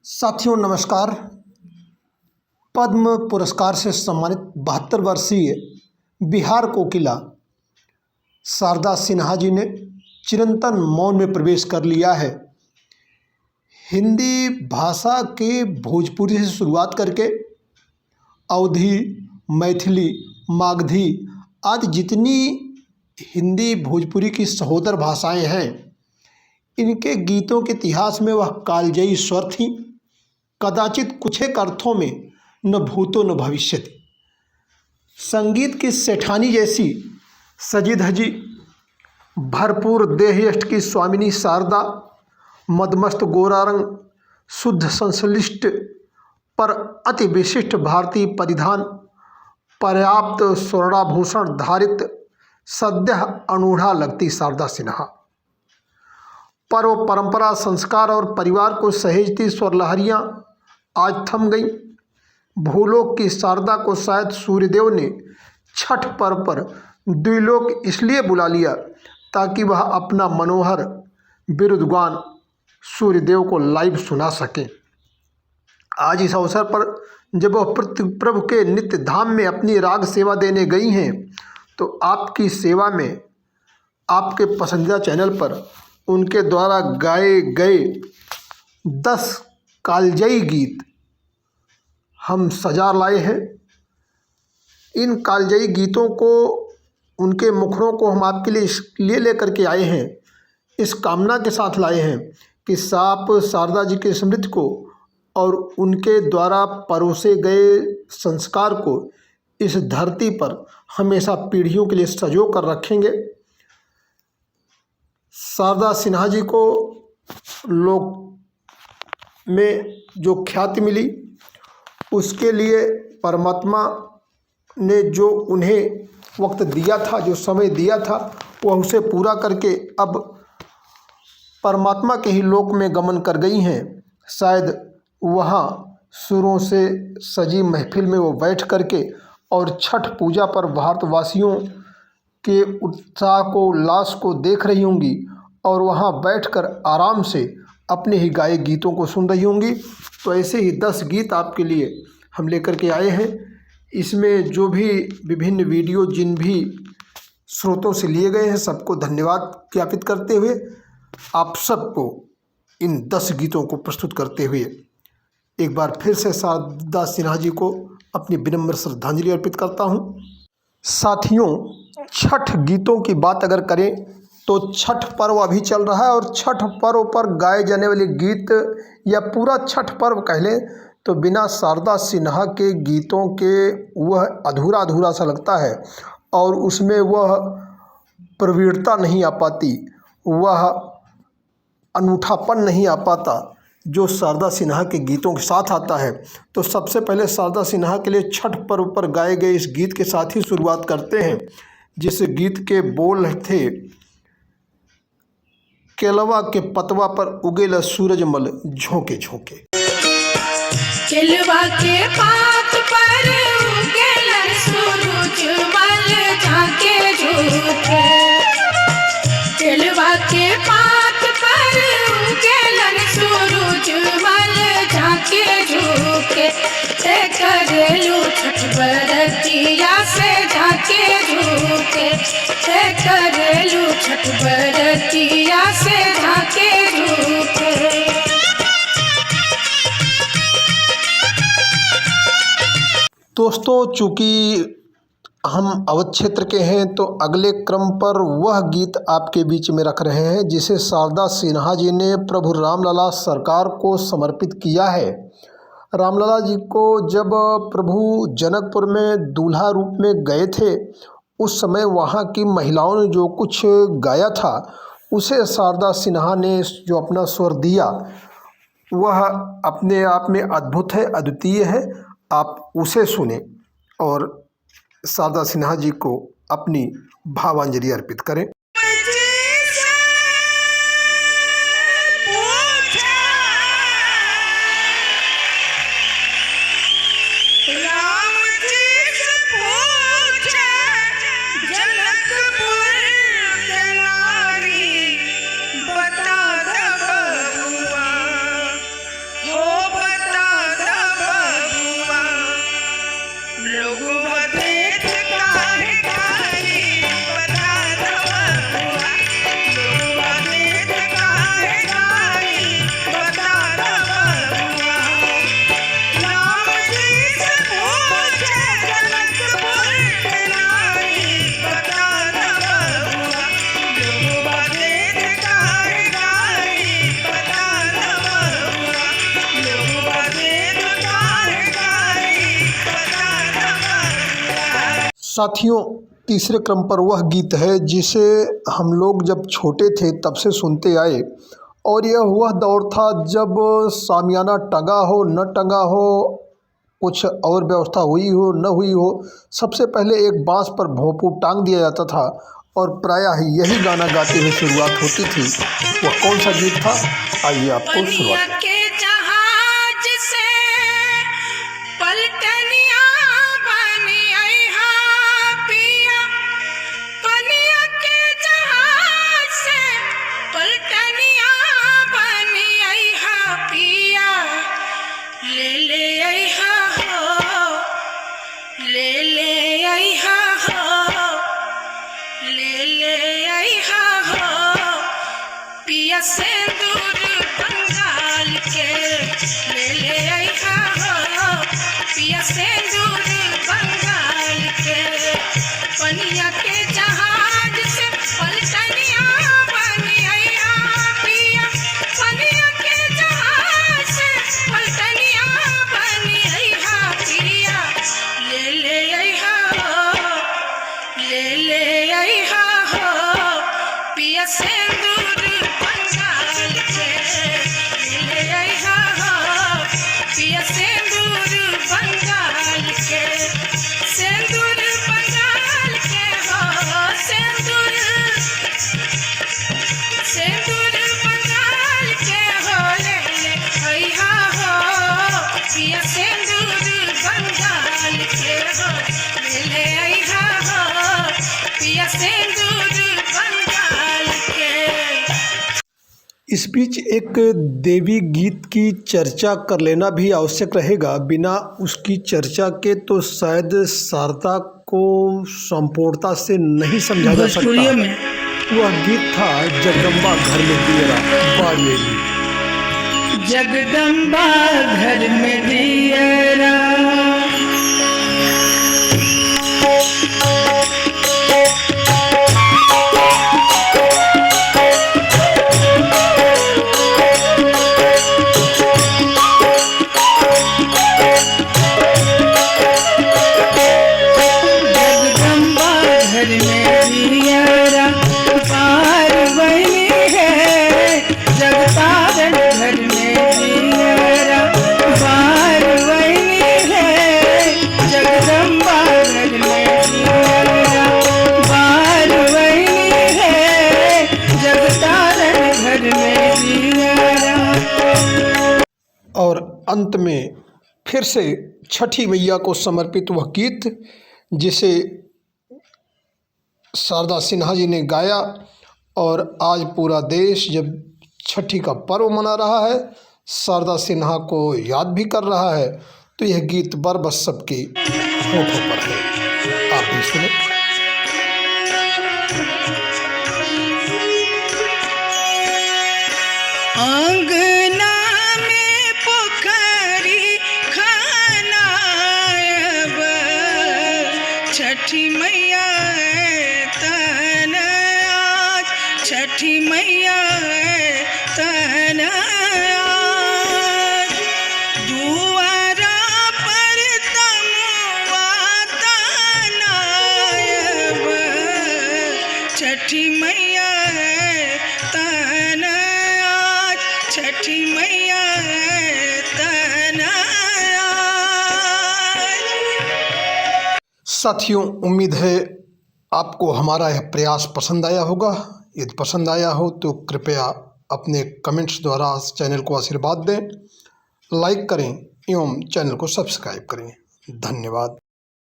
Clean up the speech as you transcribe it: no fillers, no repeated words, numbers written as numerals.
साथियों नमस्कार। पद्म पुरस्कार से सम्मानित 72 वर्षीय बिहार कोकिला शारदा सिन्हा जी ने चिरंतन मौन में प्रवेश कर लिया है। हिंदी भाषा के भोजपुरी से शुरुआत करके अवधी, मैथिली, मागधी आदि जितनी हिंदी भोजपुरी की सहोदर भाषाएं हैं, इनके गीतों के इतिहास में वह कालजयी स्वर थीं। कदाचित कुछ एक अर्थों में न भूतो न भविष्यति। संगीत की सेठानी जैसी सजी धजी भरपूर देह यष्ट की स्वामिनी शारदा, मदमस्त गोरा रंग, शुद्ध संश्लिष्ट पर अति विशिष्ट भारतीय परिधान, पर्याप्त स्वर्णाभूषण धारित सद्य अनूढ़ा लगती शारदा सिन्हा। पर्व, परंपरा, संस्कार और परिवार को सहेजती स्वरलहरियाँ आज थम गई। भूलोक की शारदा को शायद सूर्यदेव ने छठ पर्व पर द्विलोक इसलिए बुला लिया ताकि वह अपना मनोहर बिरुदगान सूर्यदेव को लाइव सुना सकें। आज इस अवसर पर जब वह प्रभु के नित्य धाम में अपनी राग सेवा देने गई हैं, तो आपकी सेवा में आपके पसंदीदा चैनल पर उनके द्वारा गाए गए 10 कालजयी गीत हम सजा लाए हैं। इन कालजयी गीतों को, उनके मुखरों को हम आपके लिए लेकर के आए हैं, इस कामना के साथ लाए हैं कि आप शारदा जी के स्मृति को और उनके द्वारा परोसे गए संस्कार को इस धरती पर हमेशा पीढ़ियों के लिए संजो कर रखेंगे। शारदा सिन्हा जी को लोक में जो ख्याति मिली, उसके लिए परमात्मा ने जो उन्हें वक्त दिया था, जो समय दिया था, वह उसे पूरा करके अब परमात्मा के ही लोक में गमन कर गई हैं। शायद वहाँ सुरों से सजी महफिल में वो बैठ करके और छठ पूजा पर भारतवासियों के उत्साह को, उल्लास को देख रही होंगी और वहाँ बैठकर आराम से अपने ही गाए गीतों को सुन रही होंगी। तो ऐसे ही 10 गीत आपके लिए हम लेकर के आए हैं। इसमें जो भी विभिन्न वीडियो जिन भी स्रोतों से लिए गए हैं, सबको धन्यवाद ज्ञापित करते हुए आप सबको इन 10 गीतों को प्रस्तुत करते हुए एक बार फिर से शारदा सिन्हा जी को अपनी विनम्र श्रद्धांजलि अर्पित करता हूँ। साथियों, छठ गीतों की बात अगर करें तो छठ पर्व अभी चल रहा है और छठ पर्व पर गाए जाने वाले गीत या पूरा छठ पर्व कह लें तो बिना शारदा सिन्हा के गीतों के वह अधूरा अधूरा सा लगता है और उसमें वह प्रवीणता नहीं आ पाती, वह अनूठापन नहीं आ पाता जो शारदा सिन्हा के गीतों के साथ आता है। तो सबसे पहले शारदा सिन्हा के लिए छठ पर्व पर गाए गए इस गीत के साथ ही शुरुआत करते हैं, जिस गीत के बोल थे, केलवा के पतवा पर उगेला सूरजमल झोंके झोंके। केलवा के पात पर उगेला सूरजमल झांके झोंके। केलवा के पात पर उगेला सूरजमल झांके झोंके। करेलू छठ बरतिया से झांके झोंके। करेलू छठ बरतिया से झांके झोंके। दोस्तों, चूँकि हम अवध क्षेत्र के हैं तो अगले क्रम पर वह गीत आपके बीच में रख रहे हैं जिसे शारदा सिन्हा जी ने प्रभु रामलला सरकार को समर्पित किया है। रामलला जी को जब प्रभु जनकपुर में दूल्हा रूप में गए थे, उस समय वहाँ की महिलाओं ने जो कुछ गाया था, उसे शारदा सिन्हा ने जो अपना स्वर दिया, वह अपने आप में अद्भुत है, अद्वितीय है। आप उसे सुने और शारदा सिन्हा जी को अपनी भावांजलि अर्पित करें। हो साथियों, तीसरे क्रम पर वह गीत है जिसे हम लोग जब छोटे थे तब से सुनते आए, और यह वह दौर था जब शामियाना टंगा हो न टंगा हो, कुछ और व्यवस्था हुई हो न हुई हो, सबसे पहले एक बांस पर भोंपू टांग दिया जाता था और प्रायः यही गाना गाते हुए शुरुआत होती थी। वह कौन सा गीत था, आइए आपको शुरुआत। के जहाज से पलटनिया बनी अइहा पिया, पनिया के जहाज से पलटनिया बनी अइहा पिया, ले अइहा हो, ले अइहा हो, ले अइहा हो पिया सिंदूर बंगाल के, ले अइहा हो पिया सिंदूर बंगाल के, पनिया के जहाज से पलटनिया बनी अइहा पिया, पनिया के जहाज से पलटनिया बनी अइहा पिया, ले अइहा हो, ले अइहा हो पिया सिंदूर बंगाल के, ले अइहा हो पिया सिंदूर बंगाल के, सिंदूर बंगाल के हो, सिंदूर बंगाल के हो, ले अइहा हो पिया सिंदूर बंगाल के हो, ले अइहा हो पिया सिंदूर बंगाल के। इस बीच एक देवी गीत की चर्चा कर लेना भी आवश्यक रहेगा। बिना उसकी चर्चा के तो शायद शारदा को संपूर्णता से नहीं समझा जा सकता। वह गीत था जगदम्बा घर में दियरा बाड़ी अइली। जगदम्बा घर में दियरा और अंत में फिर से छठी मैया को समर्पित वह गीत जिसे शारदा सिन्हा जी ने गाया, और आज पूरा देश जब छठी का पर्व मना रहा है, शारदा सिन्हा को याद भी कर रहा है, तो यह गीत बरबस सबकी होठों पर है। आप भी सुने। अंगना में पोखरी खानायब, छठी मैया तन आज, छठी मैया तन आज, दुआरा पर तमुआ तनायब, छठी मैया तन आज, छठी मैया तन आज। साथियों, उम्मीद है आपको हमारा यह प्रयास पसंद आया होगा। यदि पसंद आया हो तो कृपया अपने कमेंट्स द्वारा चैनल को आशीर्वाद दें, लाइक करें एवं चैनल को सब्सक्राइब करें। धन्यवाद।